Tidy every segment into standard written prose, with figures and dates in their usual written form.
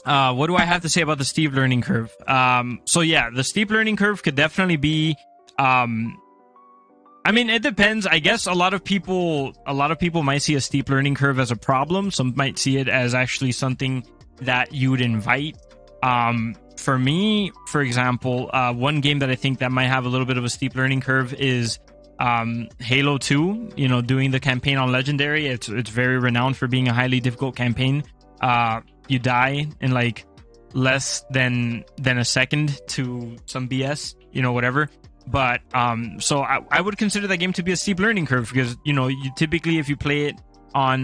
What do I have to say about the steep learning curve? So yeah, the steep learning curve could definitely be. I mean, it depends. I guess a lot of people might see a steep learning curve as a problem. Some might see it as actually something that you would invite. For me, for example, one game that I think that might have a little bit of a steep learning curve is Halo 2. You know, doing the campaign on Legendary. It's very renowned for being a highly difficult campaign. You die in like less than a second to some BS, you know, whatever. But so I would consider that game to be a steep learning curve, because you know, you typically, if you play it on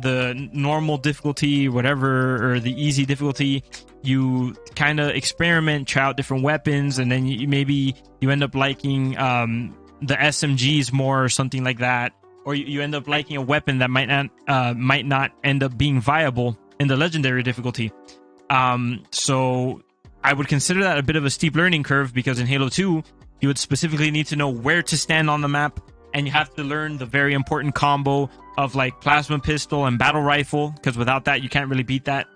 the normal difficulty, whatever, or the easy difficulty, you kind of experiment, try out different weapons, and then maybe you end up liking the SMGs more, or something like that, or you end up liking a weapon that might not end up being viable in the legendary difficulty. So I would consider that a bit of a steep learning curve, because in Halo 2 you would specifically need to know where to stand on the map, and you have to learn the very important combo of like plasma pistol and battle rifle, because without that you can't really beat that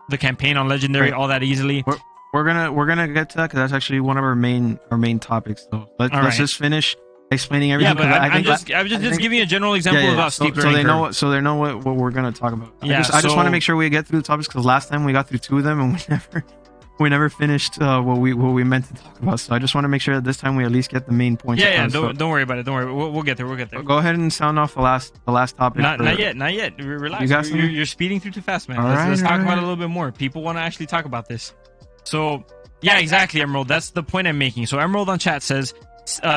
the campaign on legendary all that easily. We're gonna get to that, because that's actually one of our main topics. So let's just finish explaining everything. Yeah, but I was just giving you a general example about steep learning curve. So they know what we're gonna talk about. Yeah, I just want to make sure we get through the topics, because last time we got through 2 of them and we never finished what we meant to talk about. So I just want to make sure that this time we at least get the main points. Yeah. Don't worry about it. Don't worry. We'll get there. We'll get there. Go ahead and sound off the last topic. Not yet. Relax. You're speeding through too fast, man. Let's talk about it a little bit more. People want to actually talk about this. So yeah, exactly, Emerald. That's the point I'm making. So Emerald on chat says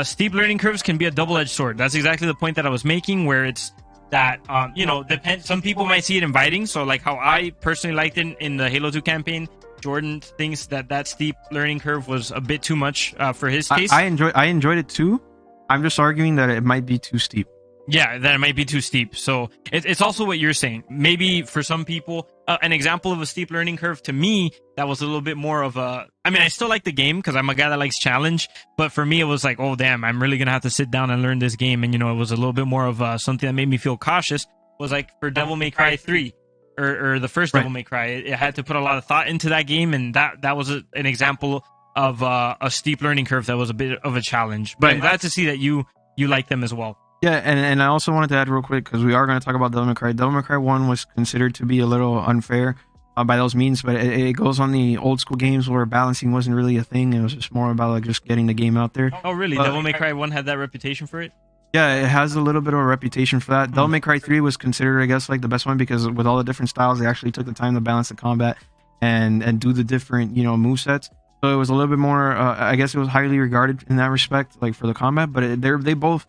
steep learning curves can be a double-edged sword. That's exactly the point that I was making, where it's that you know, some people might see it inviting. So like how I personally liked it in the Halo 2 campaign, Jordan thinks that steep learning curve was a bit too much for his case. I enjoyed it too. I'm just arguing that it might be too steep. Yeah, that it might be too steep. So it's also what you're saying. Maybe for some people, an example of a steep learning curve to me, that was a little bit more of a... I mean, I still like the game because I'm a guy that likes challenge. But for me, it was like, oh, damn, I'm really going to have to sit down and learn this game. And, you know, it was a little bit more of something that made me feel cautious. Was like for Devil May Cry 3. Or the first Devil May Cry, it had to put a lot of thought into that game, and that was an example of a steep learning curve that was a bit of a challenge. But I'm glad to see that you like them as well. Yeah, and I also wanted to add real quick, because we are going to talk about Devil May Cry. Devil May Cry 1 was considered to be a little unfair by those means, but it goes on the old school games where balancing wasn't really a thing. It was just more about like just getting the game out there. Oh, really? Devil May Cry 1 had that reputation for it? Yeah, it has a little bit of a reputation for that. Devil May Cry 3 was considered, I guess, like the best one, because with all the different styles, they actually took the time to balance the combat and do the different, you know, movesets. So it was a little bit more, I guess it was highly regarded in that respect, like for the combat, but they both,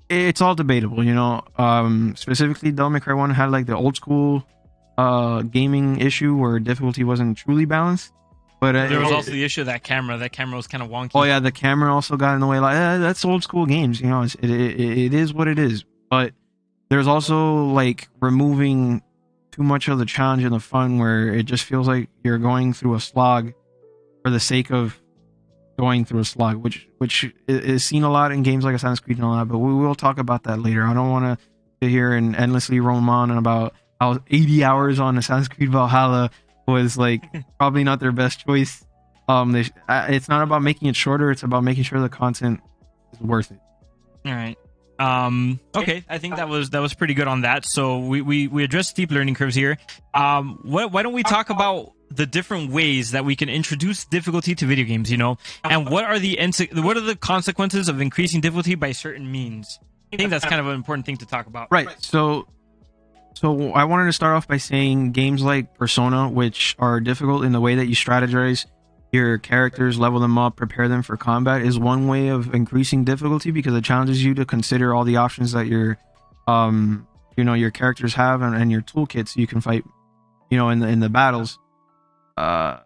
it's all debatable, you know. Specifically, Devil May Cry 1 had like the old school gaming issue where difficulty wasn't truly balanced. But there was also the issue of that camera. That camera was kind of wonky. Oh yeah, the camera also got in the way. Like that's old school games, you know. It is what it is. But there's also like removing too much of the challenge and the fun, where it just feels like you're going through a slog for the sake of going through a slog, which is seen a lot in games like Assassin's Creed and all that. But we will talk about that later. I don't want to sit here and endlessly roam on about how 80 hours on Assassin's Creed Valhalla was like probably not their best choice. It's not about making it shorter, it's about making sure the content is worth it. All right. Okay, I think that was pretty good on that. So we addressed steep learning curves here. Why don't we talk about the different ways that we can introduce difficulty to video games, you know, and what are the consequences of increasing difficulty by certain means? I think that's kind of an important thing to talk about. Right. So I wanted to start off by saying games like Persona, which are difficult in the way that you strategize your characters, level them up, prepare them for combat, is one way of increasing difficulty, because it challenges you to consider all the options that your your characters have and your toolkit, so you can fight, you know, in the battles. And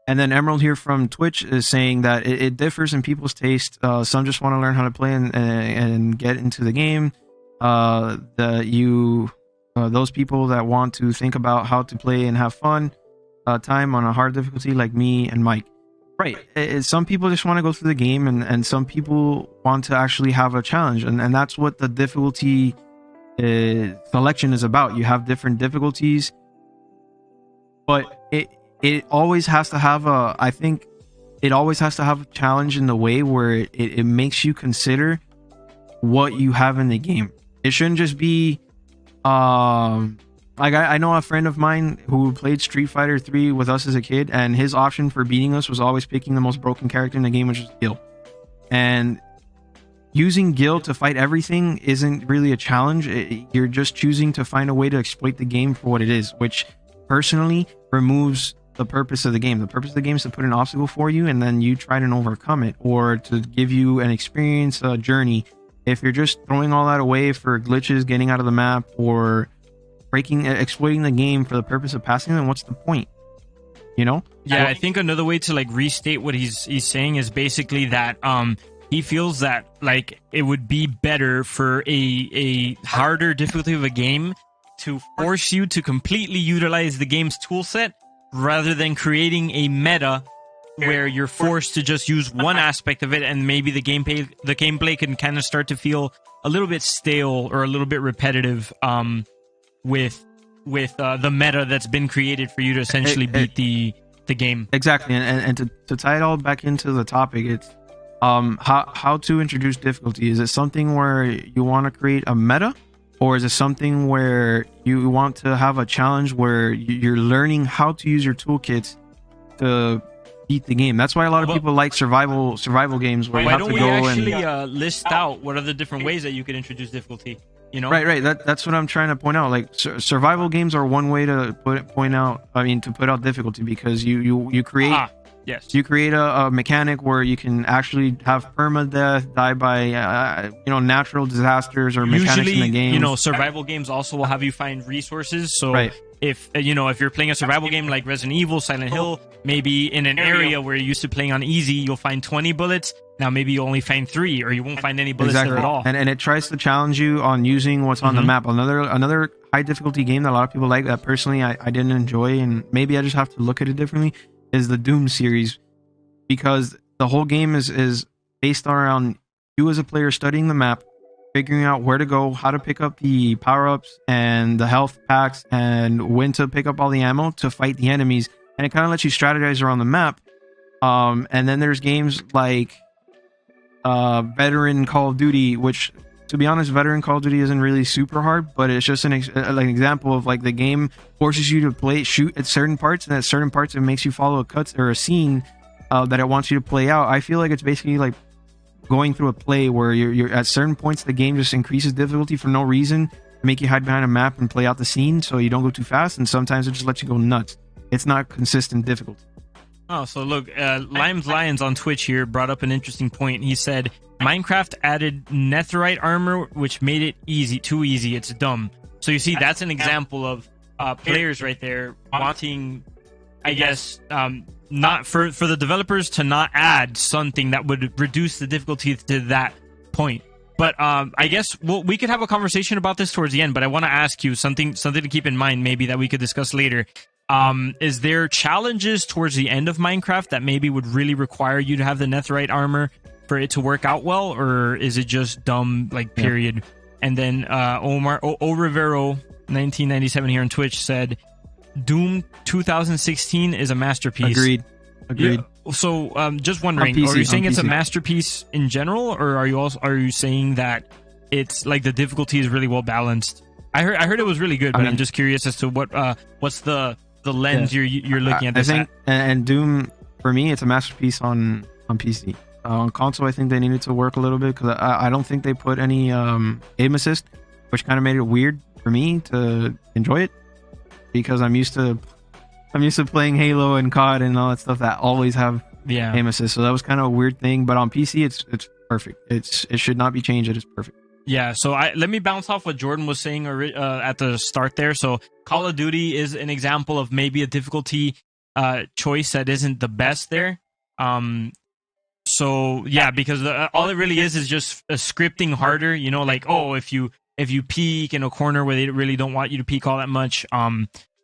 then Emerald here from Twitch is saying that it differs in people's taste. Some just want to learn how to play and get into the game. Those people that want to think about how to play and have fun time on a hard difficulty, like me and Mike. Right. Some people just want to go through the game, and some people want to actually have a challenge, and that's what the difficulty selection is about. You have different difficulties, but it always has to have a, I think it always has to have a challenge in the way where it makes you consider what you have in the game. It shouldn't just be like I know a friend of mine who played Street Fighter 3 with us as a kid, and his option for beating us was always picking the most broken character in the game, which is Gil. And using Gil to fight everything isn't really a challenge. You're just choosing to find a way to exploit the game for what it is, which personally removes the purpose of the game. The purpose of the game is to put an obstacle for you, and then you try to overcome it, or to give you an experience, a journey. If you're just throwing all that away for glitches, getting out of the map, or exploiting the game for the purpose of passing, then what's the point? You know? Yeah, I think another way to like restate what he's saying is basically that he feels that like it would be better for a harder difficulty of a game to force you to completely utilize the game's tool set rather than creating a meta where you're forced to just use one aspect of it, and maybe the gameplay can kind of start to feel a little bit stale or a little bit repetitive with the meta that's been created for you to essentially beat the game. Exactly. And to tie it all back into the topic, it's how to introduce difficulty. Is it something where you want to create a meta, or is it something where you want to have a challenge where you're learning how to use your toolkits to beat the game? That's why a lot of people like survival games where you have to go and actually list out what are the different ways that you could introduce difficulty. You know? Right. That's what I'm trying to point out. Like survival games are one way to put out difficulty, because you create yes, you create a mechanic where you can actually have permadeath, die by natural disasters or mechanics in the game. You know, survival games also will have you find resources. So right. If you're playing a survival game like Resident Evil, Silent Hill, maybe in an area where you're used to playing on easy, you'll find 20 bullets. Now maybe you only find 3, or you won't find any bullets there at all. And it tries to challenge you on using what's on the map. Another high difficulty game that a lot of people like, that personally I didn't enjoy, and maybe I just have to look at it differently, is the Doom series, because the whole game is based around you as a player studying the map, figuring out where to go, how to pick up the power-ups and the health packs, and when to pick up all the ammo to fight the enemies. And it kind of lets you strategize around the map. And then there's games like veteran Call of Duty, which, to be honest, veteran Call of Duty isn't really super hard, but it's just an example of like the game forces you to shoot at certain parts, and at certain parts it makes you follow a cut or a scene that it wants you to play out. I feel like it's basically like going through a play where you're at certain points the game just increases difficulty for no reason to make you hide behind a map and play out the scene so you don't go too fast, and sometimes it just lets you go nuts. It's not consistent difficulty. Oh, so look, Limes Lions on Twitch here brought up an interesting point. He said Minecraft added netherite armor, which made it too easy. It's dumb. So you see, that's an example of players right there wanting, I guess, not for the developers to not add something that would reduce the difficulty to that point. But I guess we could have a conversation about this towards the end. But I want to ask you something to keep in mind, maybe that we could discuss later. Is there challenges towards the end of Minecraft that maybe would really require you to have the netherite armor for it to work out well, or is it just dumb, like, period? Yeah. And then Omar Rivero 1997 here on Twitch said Doom 2016 is a masterpiece. Agreed. Yeah. So just wondering, are you saying it's a masterpiece in general, or are you saying that it's like the difficulty is really well balanced? I heard it was really good, but I'm just curious as to what's the lens you're looking at this I think and Doom, for me, it's a masterpiece on PC. On console, I think they needed to work a little bit, because I don't think they put any aim assist, which kind of made it weird for me to enjoy it, because I'm used to playing Halo and COD and all that stuff that always have aim assist. So that was kind of a weird thing, but on PC it's perfect. It should not be changed. It is perfect. Yeah, so let me bounce off what Jordan was saying at the start there. So Call of Duty is an example of maybe a difficulty choice that isn't the best there. So yeah, because all it really is just scripting harder. You know, like, oh, if you peek in a corner where they really don't want you to peek all that much,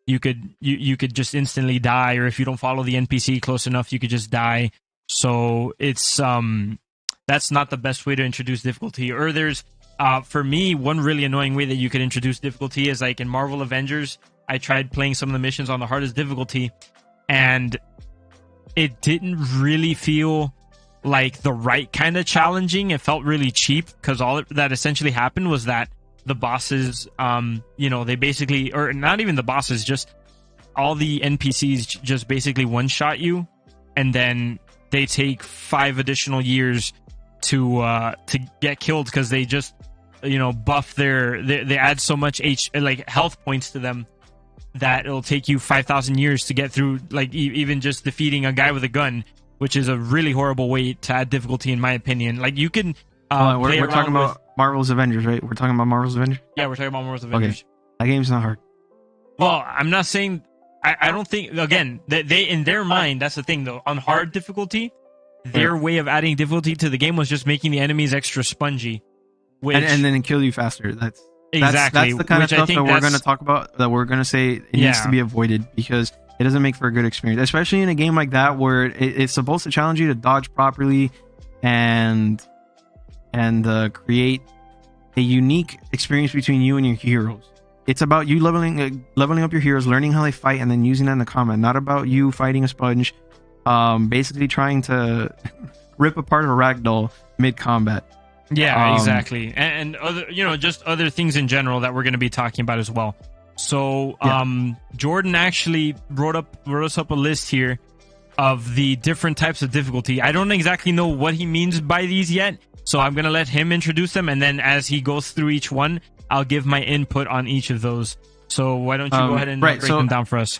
you could just instantly die, or if you don't follow the NPC close enough, you could just die. So it's that's not the best way to introduce difficulty. Or there's for me, one really annoying way that you could introduce difficulty is like in Marvel Avengers, I tried playing some of the missions on the hardest difficulty, and it didn't really feel like the right kind of challenging. It felt really cheap, because all that essentially happened was that the bosses, they basically, or not even the bosses, just all the NPCs just basically one-shot you, and then they take 5 additional years to get killed, because they just buff they add so much health points to them that it'll take you 5,000 years to get through, like even just defeating a guy with a gun, which is a really horrible way to add difficulty, in my opinion. Like, you can we're talking about Marvel's Avengers, right? We're talking about Marvel's Avengers. Yeah, we're talking about Marvel's Avengers. Okay. That game's not hard. Well, I'm not saying. I don't think, again, that they, in their mind, that's the thing though, on hard difficulty, their way of adding difficulty to the game was just making the enemies extra spongy, and then kill you faster. That's the kind of stuff that we're going to talk about, that we're going to say it needs to be avoided, because it doesn't make for a good experience, especially in a game like that where it's supposed to challenge you to dodge properly and create a unique experience between you and your heroes. It's about you leveling up your heroes, learning how they fight, and then using that in the combat. Not about you fighting a sponge, basically trying to rip apart a ragdoll mid-combat. Yeah, exactly. And other, just other things in general that we're going to be talking about as well. So, Jordan actually wrote us up a list here of the different types of difficulty. I don't exactly know what he means by these yet, so I'm going to let him introduce them, and then as he goes through each one, I'll give my input on each of those. So why don't you go ahead and break them down for us?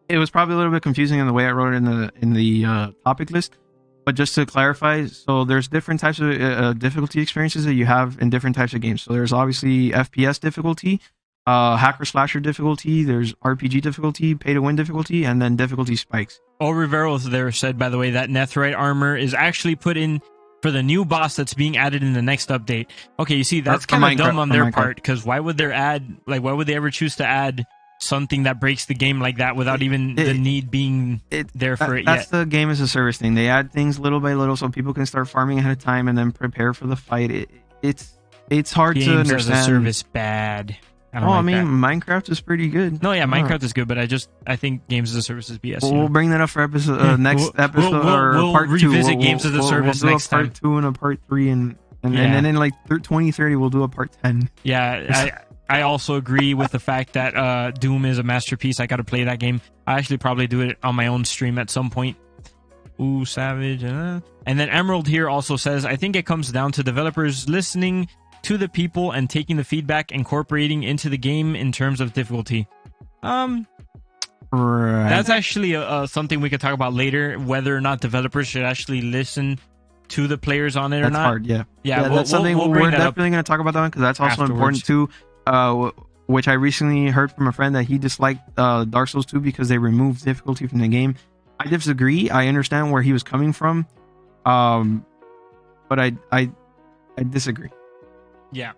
It was probably a little bit confusing in the way I wrote it in the topic list, but just to clarify, so there's different types of difficulty experiences that you have in different types of games. So there's obviously FPS difficulty, hacker slasher difficulty, there's RPG difficulty, pay to win difficulty, and then difficulty spikes. Rivero there said, by the way, that netherite armor is actually put in for the new boss that's being added in the next update. Okay, you see, that's kind of dumb on their part, because why would why would they ever choose to add something that breaks the game like that without even the need being there for it yet? That's the game as a service thing. They add things little by little so people can start farming ahead of time and then prepare for the fight. It's hard to understand. Games as a service bad. I mean, Minecraft is pretty good. No, yeah, Minecraft is good, but I think games as a service is BS. We'll bring that up for episode next episode or part 2. We'll revisit games as a service we'll do next a part time. 2 and a part 3, and then in like 2030 we'll do a part 10. Yeah, I also agree with the fact that Doom is a masterpiece. I got to play that game. I actually probably do it on my own stream at some point. Ooh, savage. And then Emerald here also says, I think it comes down to developers listening to the people and taking the feedback, incorporating into the game in terms of difficulty. Right. That's actually something we could talk about later, whether or not developers should actually listen to the players on it or not. That's hard, yeah. That's something we're definitely going to talk about that one, because that's also important too, which I recently heard from a friend that he disliked Dark Souls 2 because they removed difficulty from the game. I disagree. I understand where he was coming from, but I disagree. Yeah.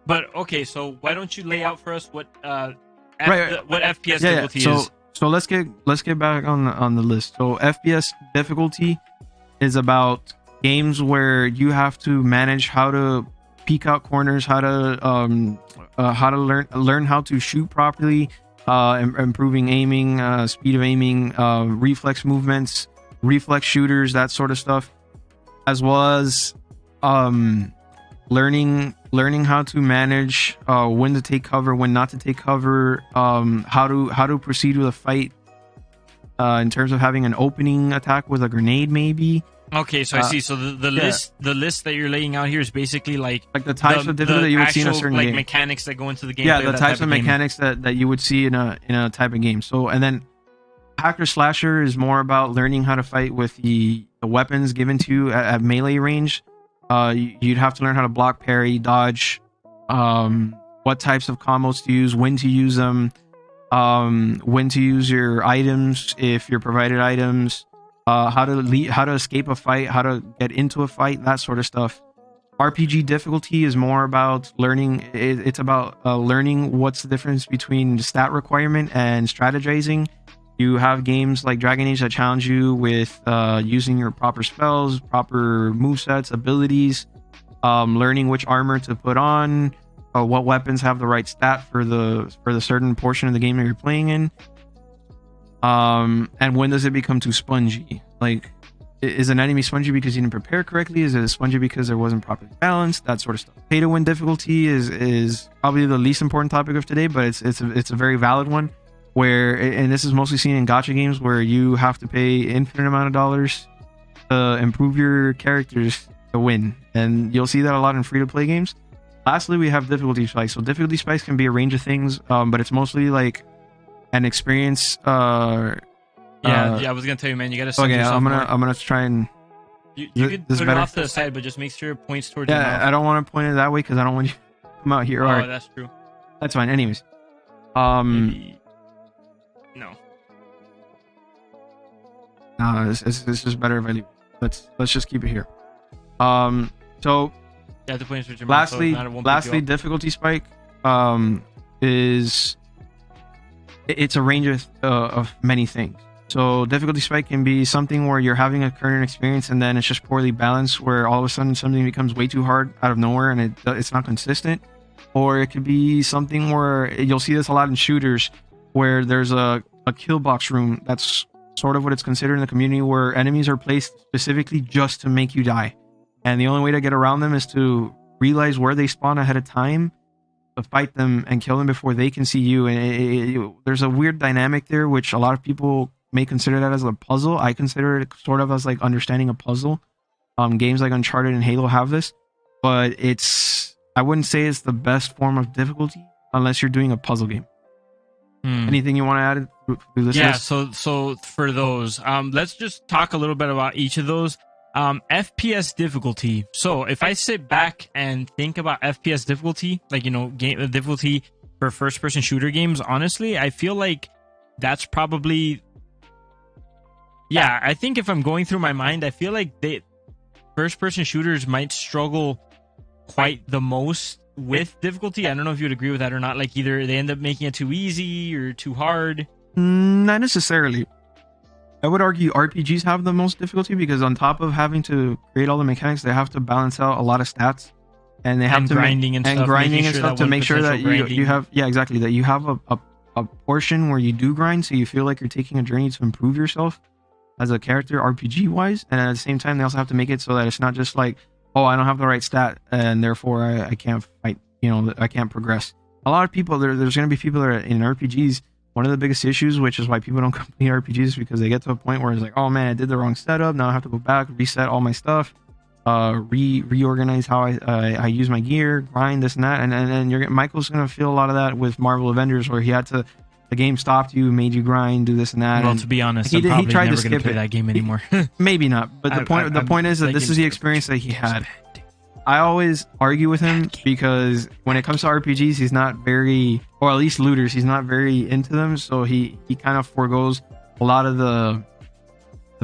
But okay, so why don't you lay out for us what what FPS difficulty is? So let's get back on the list. So FPS difficulty is about games where you have to manage how to peek out corners, how to learn how to shoot properly, improving aiming, speed of aiming, reflex movements, reflex shooters, that sort of stuff, as well as learning how to manage when to take cover, when not to take cover, how to proceed with a fight in terms of having an opening attack with a grenade, maybe. Okay, so I see. So the list that you're laying out here is basically like the types of difficulty that you would see in a certain game. Mechanics that go into the game. Yeah, the types of mechanics that you would see in a type of game. So, and then hacker slasher is more about learning how to fight with the weapons given to you at melee range. You'd have to learn how to block, parry, dodge, what types of combos to use, when to use them, when to use your items if you're provided items, how to escape a fight, how to get into a fight, that sort of stuff. RPG difficulty is more about learning. It's about learning what's the difference between the stat requirement and strategizing. You have games like Dragon Age that challenge you with using your proper spells, proper movesets, abilities, learning which armor to put on, what weapons have the right stat for the certain portion of the game that you're playing in. And when does it become too spongy? Like, is an enemy spongy because you didn't prepare correctly? Is it spongy because there wasn't properly balanced? That sort of stuff. Pay to win difficulty is probably the least important topic of today, but it's a very valid one. Where, and this is mostly seen in gacha games, where you have to pay infinite amount of dollars to improve your characters to win, and you'll see that a lot in free-to-play games. Lastly, we have difficulty spikes. So difficulty spikes can be a range of things, but it's mostly like an experience. Yeah, I was gonna tell you, man, you gotta. Okay, I'm gonna try and. You could put it off to the side, but just make sure it points towards. Yeah, your mouth. I don't want to point it that way because I don't want you to come out here. Oh, Alright. that's true. That's fine. Anyways, Maybe... No. It's just better if I leave. Let's just keep it here. So. You have to point towards your mouth, Lastly, difficulty spike is it's a range of many things. So difficulty spike can be something where you're having a current experience and then it's just poorly balanced, where all of a sudden something becomes way too hard out of nowhere and it's not consistent. Or it could be something where you'll see this a lot in shooters, where there's a kill box room. That's sort of what it's considered in the community, where enemies are placed specifically just to make you die. And the only way to get around them is to realize where they spawn ahead of time, to fight them and kill them before they can see you. And there's a weird dynamic there, which a lot of people may consider that as a puzzle. I consider it sort of as like understanding a puzzle. Games like Uncharted and Halo have this, but I wouldn't say it's the best form of difficulty unless you're doing a puzzle game. Anything you want to add through this? Yeah, so for those, let's just talk a little bit about each of those. FPS difficulty. So if I sit back and think about FPS difficulty, like, game difficulty for first-person shooter games, honestly, I feel like that's probably... Yeah, I think if I'm going through my mind, I feel like first-person shooters might struggle quite the most with difficulty. I don't know if you'd agree with that or not. Like, either they end up making it too easy or too hard. Not necessarily. I would argue RPGs have the most difficulty because on top of having to create all the mechanics, they have to balance out a lot of stats, and they have to grinding and stuff to make sure that you have that you have a portion where you do grind, so you feel like you're taking a journey to improve yourself as a character RPG wise, and at the same time they also have to make it so that it's not just like, oh, I don't have the right stat and therefore I can't fight, I can't progress. A lot of people there's going to be people that are in RPGs. One of the biggest issues, which is why people don't complete RPGs, is because they get to a point where it's like, oh man, I did the wrong setup. Now I have to go back, reset all my stuff, reorganize how I use my gear, grind this and that, and then Michael's gonna feel a lot of that with Marvel Avengers, where the game stopped you, made you grind, do this and that. Well, and to be honest, I'm probably never gonna play that game anymore. Maybe not, but the point is that this is the experience that he had. I always argue with him because when it comes to RPGs, he's not very, or at least looters, he's not very into them. So he kind of forgoes a lot of the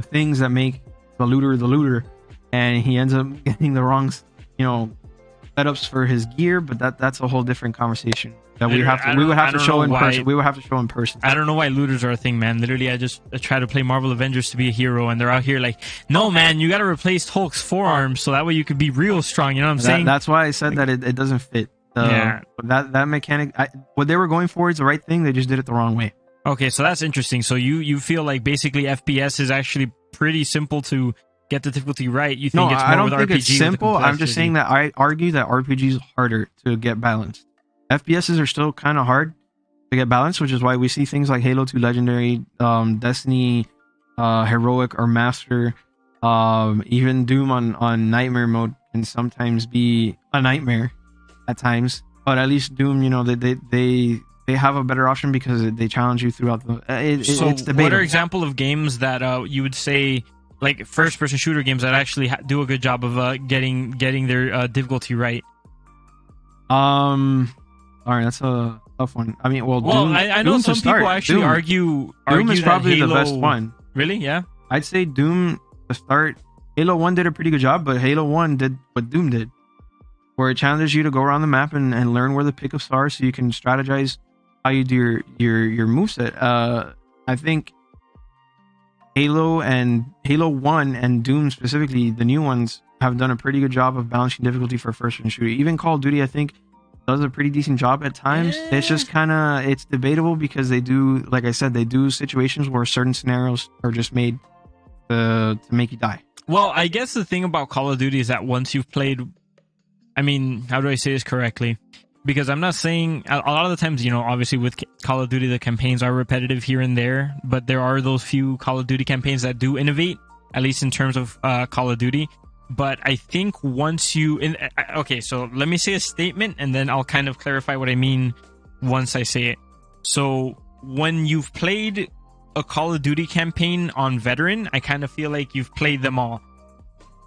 things that make the looter, and he ends up getting the wrong, setups for his gear. But that's a whole different conversation that we would have to show in person. We would have to show in person. I don't know why looters are a thing, man. Literally, I try to play Marvel Avengers to be a hero, and they're out here like, no, man, you got to replace Hulk's forearms so that way you could be real strong. You know what I'm saying? That's why I said that it doesn't fit. Yeah. That mechanic, what they were going for is the right thing. They just did it the wrong way. Okay, so that's interesting. So you feel like basically FPS is actually pretty simple to get the difficulty right. You think it's more I don't with think RPG it's simple. I'm just saying that I argue that RPG is harder to get balanced. FPSs are still kind of hard to get balanced, which is why we see things like Halo 2 Legendary, Destiny, Heroic or Master, even Doom on Nightmare mode can sometimes be a nightmare at times. But at least Doom, they have a better option because they challenge you throughout the. It's debatable. What are example of games that you would say, like first-person shooter games that actually do a good job of getting their difficulty right? All right, that's a tough one. I mean, Doom, I know some people actually argue Doom is probably Halo, the best one. Really? Yeah. I'd say Doom to start. Halo 1 did a pretty good job, but Halo 1 did what Doom did, where it challenges you to go around the map and learn where the pickups are so you can strategize how you do your moveset. I think Halo 1 and Doom specifically, the new ones, have done a pretty good job of balancing difficulty for first-person shooter. Even Call of Duty, I think, does a pretty decent job at times. Yeah. It's just kind of, it's debatable because they do, like I said, they do situations where certain scenarios are just made to make you die. Well, I guess the thing about Call of Duty is that once you've played, I mean, how do I say this correctly? Because I'm not saying, a lot of the times, you know, obviously with Call of Duty, the campaigns are repetitive here and there, but there are those few Call of Duty campaigns that do innovate, at least in terms of Call of Duty. But I think once you, okay, so let me say a statement and then I'll kind of clarify what I mean once I say it. So when you've played a Call of Duty campaign on Veteran, I kind of feel like you've played them all.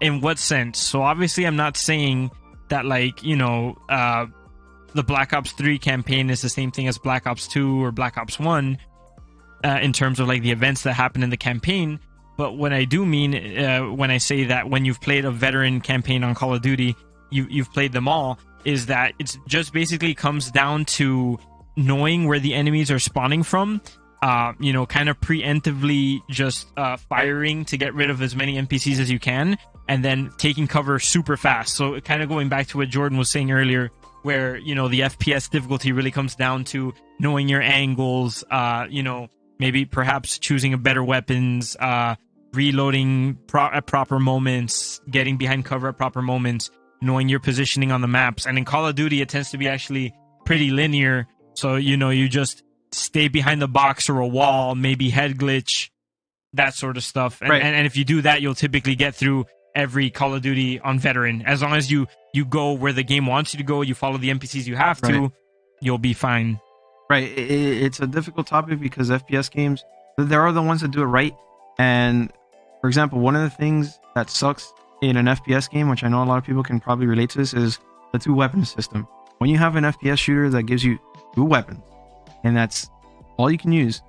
In what sense? So obviously I'm not saying that, like, you know, the Black Ops 3 campaign is the same thing as Black Ops 2 or Black Ops 1 in terms of like the events that happen in the campaign. But what I do mean when I say that when you've played a veteran campaign on Call of Duty, you've played them all, is that it's just basically comes down to knowing where the enemies are spawning from, you know, kind of preemptively just firing to get rid of as many NPCs as you can, and then taking cover super fast. So kind of going back to what Jordan was saying earlier, where, you know, the FPS difficulty really comes down to knowing your angles, you know, maybe perhaps choosing a better weapons, reloading at proper moments, getting behind cover at proper moments, knowing your positioning on the maps. And in Call of Duty, it tends to be actually pretty linear. So, you know, you just stay behind the box or a wall, maybe head glitch, that sort of stuff. And, Right. and if you do that, you'll typically get through every Call of Duty on Veteran. As long as you go where the game wants you to go, you follow the NPCs you have to, Right. you'll be fine. Right. It's a difficult topic because FPS games, there are the ones that do it right. And for example, one of the things that sucks in an FPS game, which I know a lot of people can probably relate to this, is the two weapon system. When you have an FPS shooter that gives you two weapons, and that's all you can use,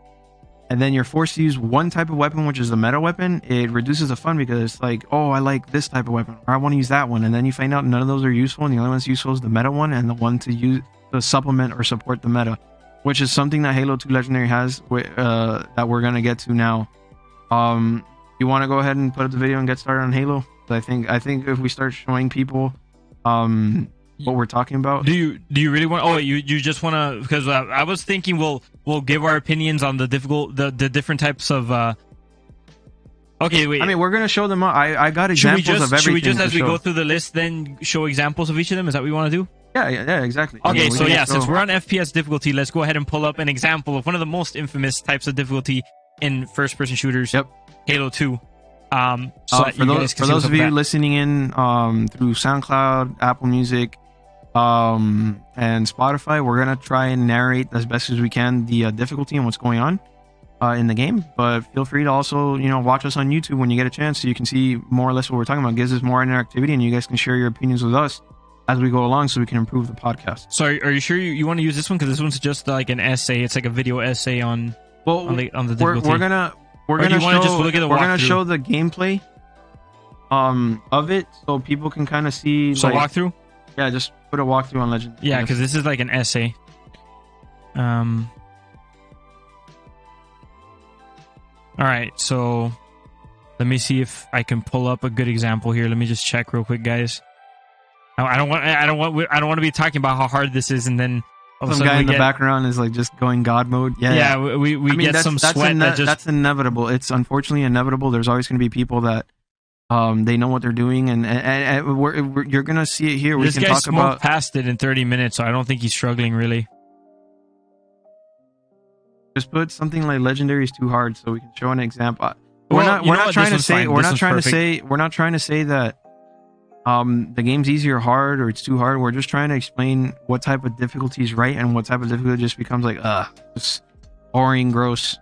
and then you're forced to use one type of weapon, which is the meta weapon, it reduces the fun because it's like, oh, I like this type of weapon, or I want to use that one, and then you find out none of those are useful, and the only one that's useful is the meta one, and the one to use to supplement or support the meta, which is something that Halo 2 Legendary has, that we're gonna get to now. You want to go ahead and put up the video and get started on Halo? I think if we start showing people what we're talking about. Do you really want? Oh, you just want to? Because I was thinking we'll give our opinions on the different types of. Okay, wait. I mean, we're gonna show them. I got examples of everything. Should we just, as we show. go through the list, then show examples of each of them? Is that what you want to do? Yeah, exactly. Okay, Yeah, so yeah, since we're on FPS difficulty, let's go ahead and pull up an example of one of the most infamous types of difficulty in first-person shooters. Yep. Halo 2. For those of you listening in through SoundCloud, Apple Music, and Spotify, we're gonna try and narrate as best as we can the difficulty and what's going on in the game. But feel free to also, you know, watch us on YouTube when you get a chance, so you can see more or less what we're talking about. It gives us more interactivity, and you guys can share your opinions with us as we go along, so we can improve the podcast. So are you sure you want to use this one? Because this one's just like an essay. It's like a video essay on the difficulty. We're gonna show the gameplay of it, so people can kind of see. So like, walkthrough. Yeah, just put a walkthrough on Legend. Yeah, because this is like an essay. All right, so let me see if I can pull up a good example here. Let me just check real quick, guys. I don't want to be talking about how hard this is, and then some guy in the background is like just going God mode. Yeah, we get some sweat. That's inevitable. It's unfortunately inevitable. There's always going to be people that they know what they're doing, and you're gonna see it here. This guy smoked past it in 30 minutes, so I don't think he's struggling really. Just put something like Legendary is too hard, so we can show an example. We're not trying to say that the game's easy or hard or it's too hard. We're just trying to explain what type of difficulty is right and what type of difficulty just becomes like just boring, gross.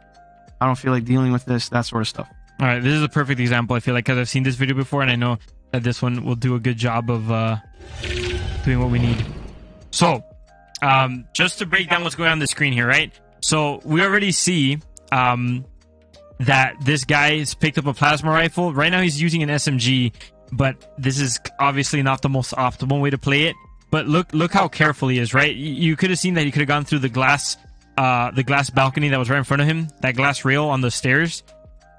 I don't feel like dealing with this, that sort of stuff. All right, this is a perfect example, I feel like, because I've seen this video before, and I know that this one will do a good job of doing what we need. So, just to break down what's going on the screen here, right? So, we already see that this guy has picked up a plasma rifle. Right now, he's using an SMG, but this is obviously not the most optimal way to play it. But look how careful he is, right? You could have seen that he could have gone through the glass balcony that was right in front of him, that glass rail on the stairs.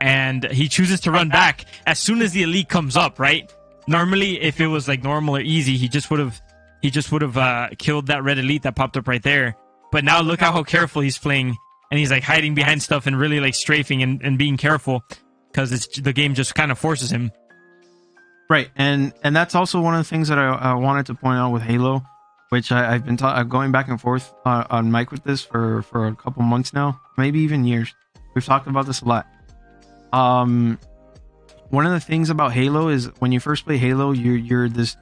And he chooses to run back as soon as the elite comes up, right? Normally, if it was like normal or easy, he just would have he just would have killed that red elite that popped up right there. But now look how careful he's playing, and he's like hiding behind stuff and really like strafing and being careful because the game just kind of forces him. Right, and that's also one of the things that I wanted to point out with Halo, which I've been going back and forth on mic with this for a couple months now, maybe even years. We've talked about this a lot. One of the things about Halo is when you first play Halo, you're this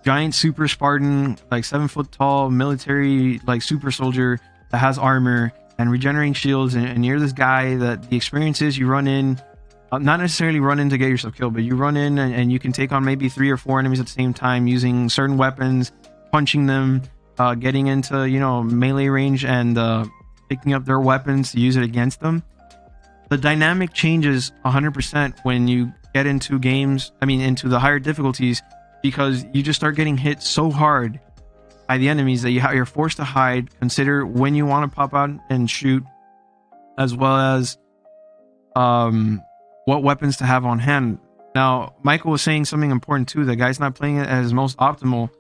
giant super Spartan, like 7 foot tall military, like super soldier that has armor and regenerating shields, and you're this guy that the experience is you run in, not necessarily run in to get yourself killed, but you run in and you can take on maybe 3 or 4 enemies at the same time using certain weapons, punching them, getting into, you know, melee range and picking up their weapons to use it against them. The dynamic changes 100% when you get into games, into the higher difficulties, because you just start getting hit so hard by the enemies that you're forced to hide, consider when you want to pop out and shoot, as well as what weapons to have on hand. Now, Michael was saying something important too. The guy's not playing it as most optimal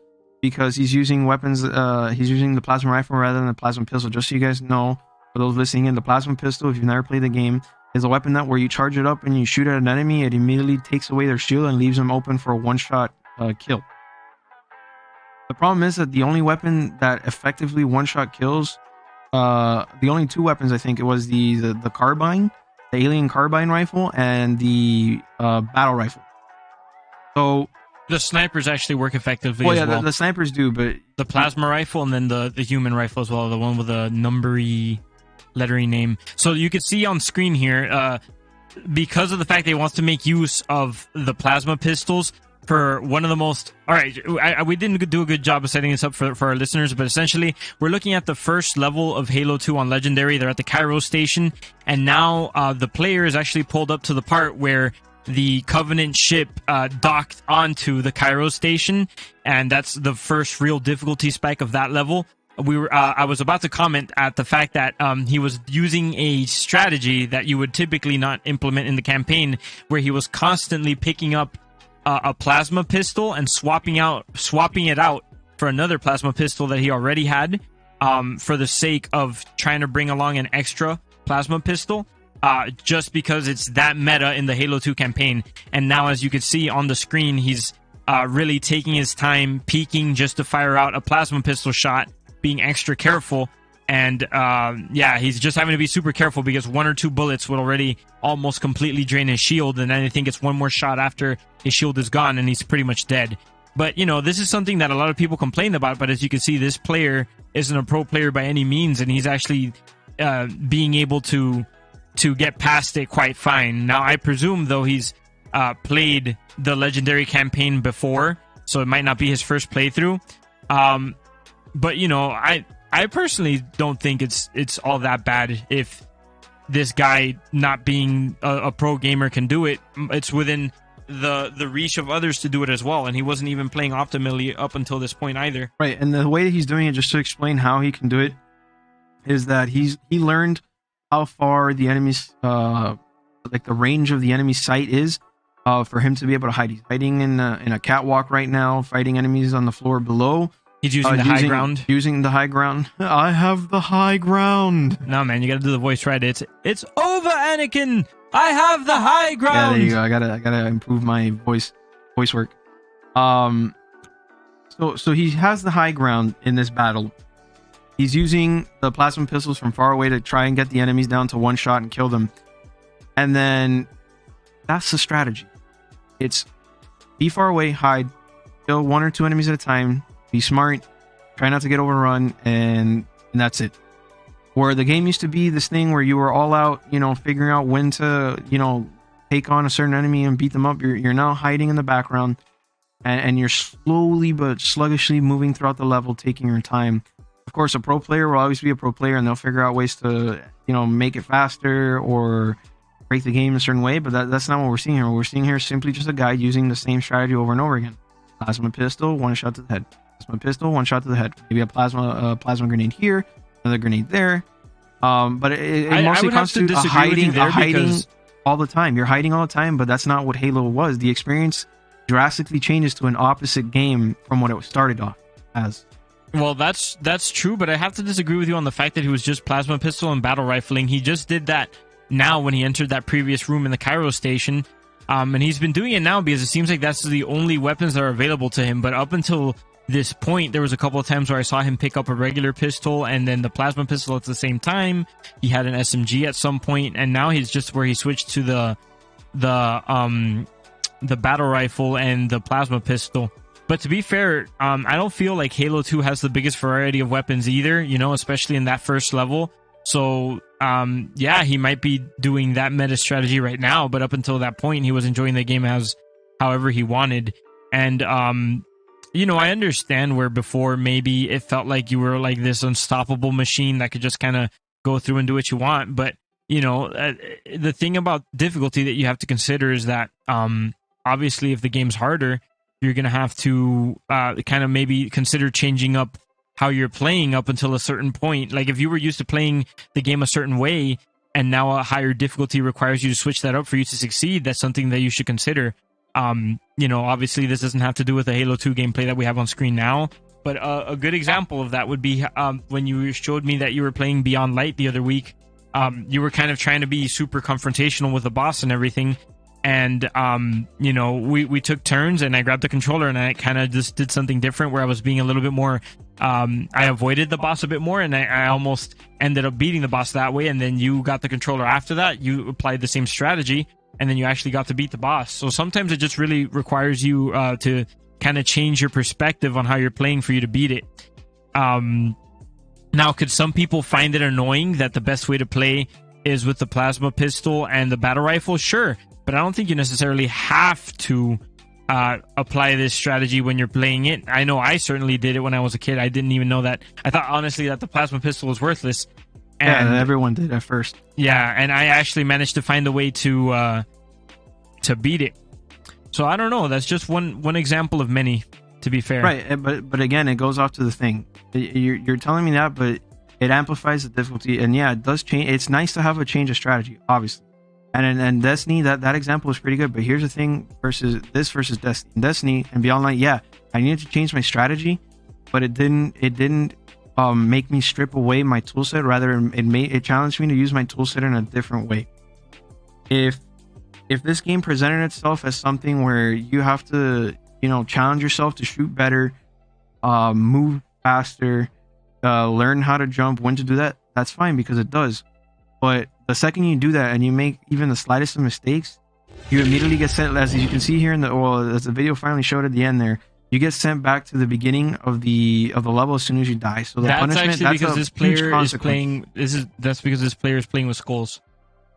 because he's using weapons. He's using the plasma rifle rather than the plasma pistol. Just so you guys know, for those listening in, the plasma pistol, if you've never played the game, is a weapon that where you charge it up and you shoot at an enemy, it immediately takes away their shield and leaves them open for a one-shot kill. The problem is that the only weapon that effectively one-shot kills, the only 2 weapons, I think it was the carbine, the alien carbine rifle, and the battle rifle. So the snipers actually work effectively as well. The snipers do, but the plasma rifle and then the human rifle as well, the one with a numbery lettery name. So you can see on screen here, because of the fact that he wants to make use of the plasma pistols for one of the most... All right, we didn't do a good job of setting this up for our listeners, but essentially, we're looking at the first level of Halo 2 on Legendary. They're at the Cairo station, and now the player is actually pulled up to the part where the Covenant ship docked onto the Cairo station, and that's the first real difficulty spike of that level. I was about to comment at the fact that he was using a strategy that you would typically not implement in the campaign, where he was constantly picking up a plasma pistol and swapping it out for another plasma pistol that he already had, for the sake of trying to bring along an extra plasma pistol, just because it's that meta in the Halo 2 campaign. And now, as you can see on the screen, he's really taking his time, peeking just to fire out a plasma pistol shot, being extra careful, and yeah, he's just having to be super careful because 1 or 2 bullets would already almost completely drain his shield, and then I think it's 1 more shot after his shield is gone and he's pretty much dead. But you know, this is something that a lot of people complain about, but as you can see, this player isn't a pro player by any means, and he's actually being able to get past it quite fine. Now, I presume though he's played the Legendary campaign before, so it might not be his first playthrough. But you know, I personally don't think it's all that bad if this guy, not being a pro gamer, can do it. It's within the reach of others to do it as well, and he wasn't even playing optimally up until this point either. Right, and the way that he's doing it, just to explain how he can do it, is that he learned how far the enemy's like the range of the enemy's sight is, for him to be able to hide. He's hiding in a catwalk right now, fighting enemies on the floor below. He's using the high ground. Using the high ground. I have the high ground. No, man, you got to do the voice right. It's over, Anakin. I have the high ground. Yeah, there you go. I gotta improve my voice work. So he has the high ground in this battle. He's using the plasma pistols from far away to try and get the enemies down to 1 shot and kill them. And then that's the strategy. It's be far away, hide, kill 1 or 2 enemies at a time. Be smart, try not to get overrun, and that's it. Where the game used to be this thing where you were all out, you know, figuring out when to, you know, take on a certain enemy and beat them up. You're now hiding in the background, and you're slowly but sluggishly moving throughout the level, taking your time. Of course, a pro player will always be a pro player, and they'll figure out ways to, you know, make it faster or break the game a certain way, but that's not what we're seeing here. What we're seeing here is simply just a guy using the same strategy over and over again. Plasma pistol, 1 shot to the head. Plasma pistol, 1 shot to the head. Maybe a plasma grenade here, another grenade there. But it mostly constitutes a hiding all the time. You're hiding all the time, but that's not what Halo was. The experience drastically changes to an opposite game from what it started off. has. Well, that's true, but I have to disagree with you on the fact that he was just plasma pistol and battle rifling. He just did that now when he entered that previous room in the Cairo station. And he's been doing it now because it seems like that's the only weapons that are available to him. But up until this point, there was a couple of times where I saw him pick up a regular pistol and then the plasma pistol at the same time. He had an SMG at some point, and now he's just where he switched to the battle rifle and the plasma pistol. But to be fair, I don't feel like Halo 2 has the biggest variety of weapons either, you know, especially in that first level. So, yeah, he might be doing that meta strategy right now, but up until that point, he was enjoying the game as however he wanted. And, you know, I understand where before maybe it felt like you were like this unstoppable machine that could just kind of go through and do what you want. But, you know, the thing about difficulty that you have to consider is that, obviously, if the game's harder, you're going to have to kind of maybe consider changing up how you're playing up until a certain point. Like if you were used to playing the game a certain way and now a higher difficulty requires you to switch that up for you to succeed, that's something that you should consider. You know, obviously this doesn't have to do with the Halo 2 gameplay that we have on screen now, but a good example of that would be when you showed me that you were playing Beyond Light the other week. You were kind of trying to be super confrontational with the boss and everything. And, you know, we took turns and I grabbed the controller and I kind of just did something different where I was being a little bit more, I avoided the boss a bit more and I almost ended up beating the boss that way. And then you got the controller after that, you applied the same strategy and then you actually got to beat the boss. So sometimes it just really requires you to kind of change your perspective on how you're playing for you to beat it. Now, could some people find it annoying that the best way to play is with the plasma pistol and the battle rifle? Sure. But I don't think you necessarily have to apply this strategy when you're playing it. I know I certainly did it when I was a kid. I didn't even know that. I thought, honestly, that the plasma pistol was worthless. And, yeah, everyone did at first. Yeah, and I actually managed to find a way to beat it. So I don't know. That's just one example of many, to be fair. Right, but again, it goes off to the thing. You're telling me that, but it amplifies the difficulty. And yeah, it does change. It's nice to have a change of strategy, obviously. And Destiny, that example is pretty good. But here's the thing versus Destiny and Beyond Light. Yeah, I needed to change my strategy, but it didn't make me strip away my toolset. Rather, it challenged me to use my toolset in a different way. If this game presented itself as something where you have to, you know, challenge yourself to shoot better, move faster, learn how to jump, when to do that, that's fine because it does. But the second you do that and you make even the slightest of mistakes, you immediately get sent, as you can see here as the video finally showed at the end there, you get sent back to the beginning of the level as soon as you die. So the punishment, that's because this player is playing. That's because this player is playing with skulls.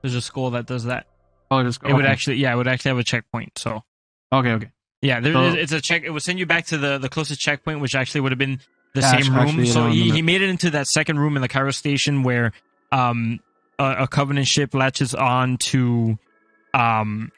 There's a skull that does that. Oh, just it would actually have a checkpoint. So okay. Yeah, it's a check. It would send you back to the closest checkpoint, which actually would have been the same room. So he made it into that second room in the Cairo station where a Covenant ship latches on to the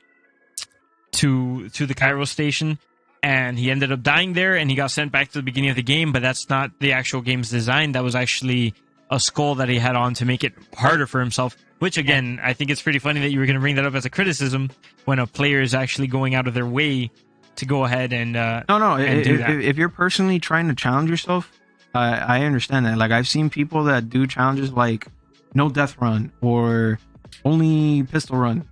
Cairo station, and he ended up dying there, and he got sent back to the beginning of the game. But that's not the actual game's design. That was actually a skull that he had on to make it harder for himself. Which again, I think it's pretty funny that you were going to bring that up as a criticism when a player is actually going out of their way to go ahead and if you're personally trying to challenge yourself, I understand that. Like I've seen people that do challenges like no death run or only pistol run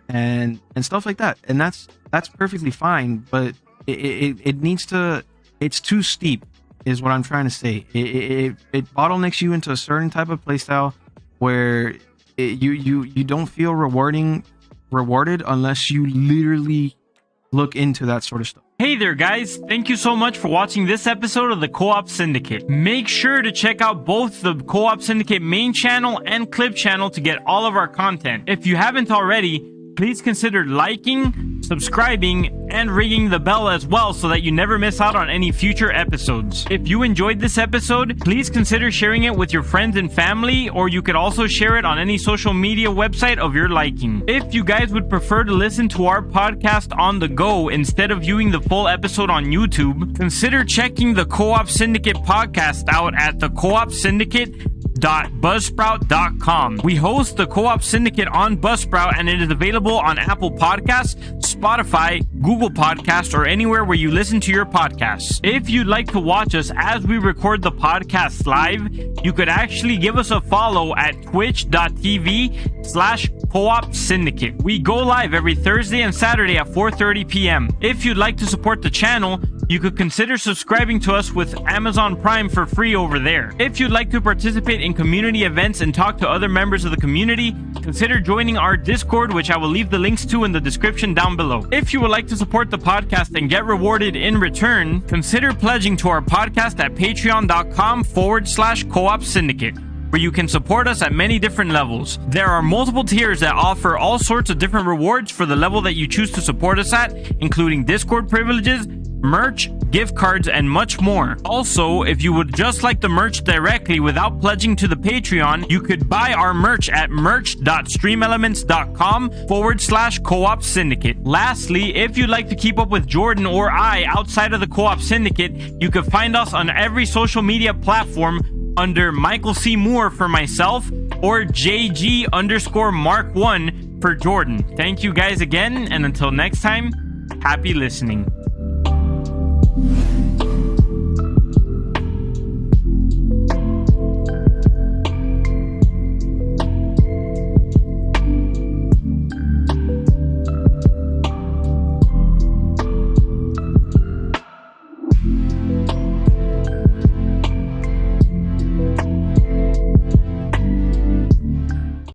and stuff like that, and that's perfectly fine, but it needs to, it's too steep is what I'm trying to say. It bottlenecks you into a certain type of playstyle where you don't feel rewarded unless you literally look into that sort of stuff. Hey there guys, thank you so much for watching this episode of the Co-op Syndicate. Make sure to check out both the Co-op Syndicate main channel and clip channel to get all of our content. If you haven't already, please consider liking, subscribing, and ringing the bell as well so that you never miss out on any future episodes. If you enjoyed this episode, please consider sharing it with your friends and family, or you could also share it on any social media website of your liking. If you guys would prefer to listen to our podcast on the go instead of viewing the full episode on YouTube, consider checking the Co-op Syndicate podcast out at TheCo-OpSyndicate.buzzsprout.com. We host the Co-op Syndicate on Buzzsprout, and it is available on Apple Podcasts, Spotify, Google Podcasts, or anywhere where you listen to your podcasts. If you'd like to watch us as we record the podcast live, you could actually give us a follow at twitch.tv/Co-OpSyndicate. We go live every Thursday and Saturday at 4:30 p.m. If you'd like to support the channel, you could consider subscribing to us with Amazon Prime for free over there. If you'd like to participate in community events and talk to other members of the community, consider joining our Discord, which I will leave the links to in the description down below. If you would like to support the podcast and get rewarded in return, consider pledging to our podcast at patreon.com/Co-OpSyndicate, where you can support us at many different levels. There are multiple tiers that offer all sorts of different rewards for the level that you choose to support us at, including Discord privileges, merch, gift cards, and much more. Also, if you would just like the merch directly without pledging to the Patreon, you could buy our merch at merch.streamelements.com/Co-OpSyndicate. Lastly, if you'd like to keep up with Jordan or I outside of the Co-op Syndicate, you can find us on every social media platform under Michael C. Moore for myself or JG_Mark1 for Jordan. Thank you guys again, and until next time, happy listening.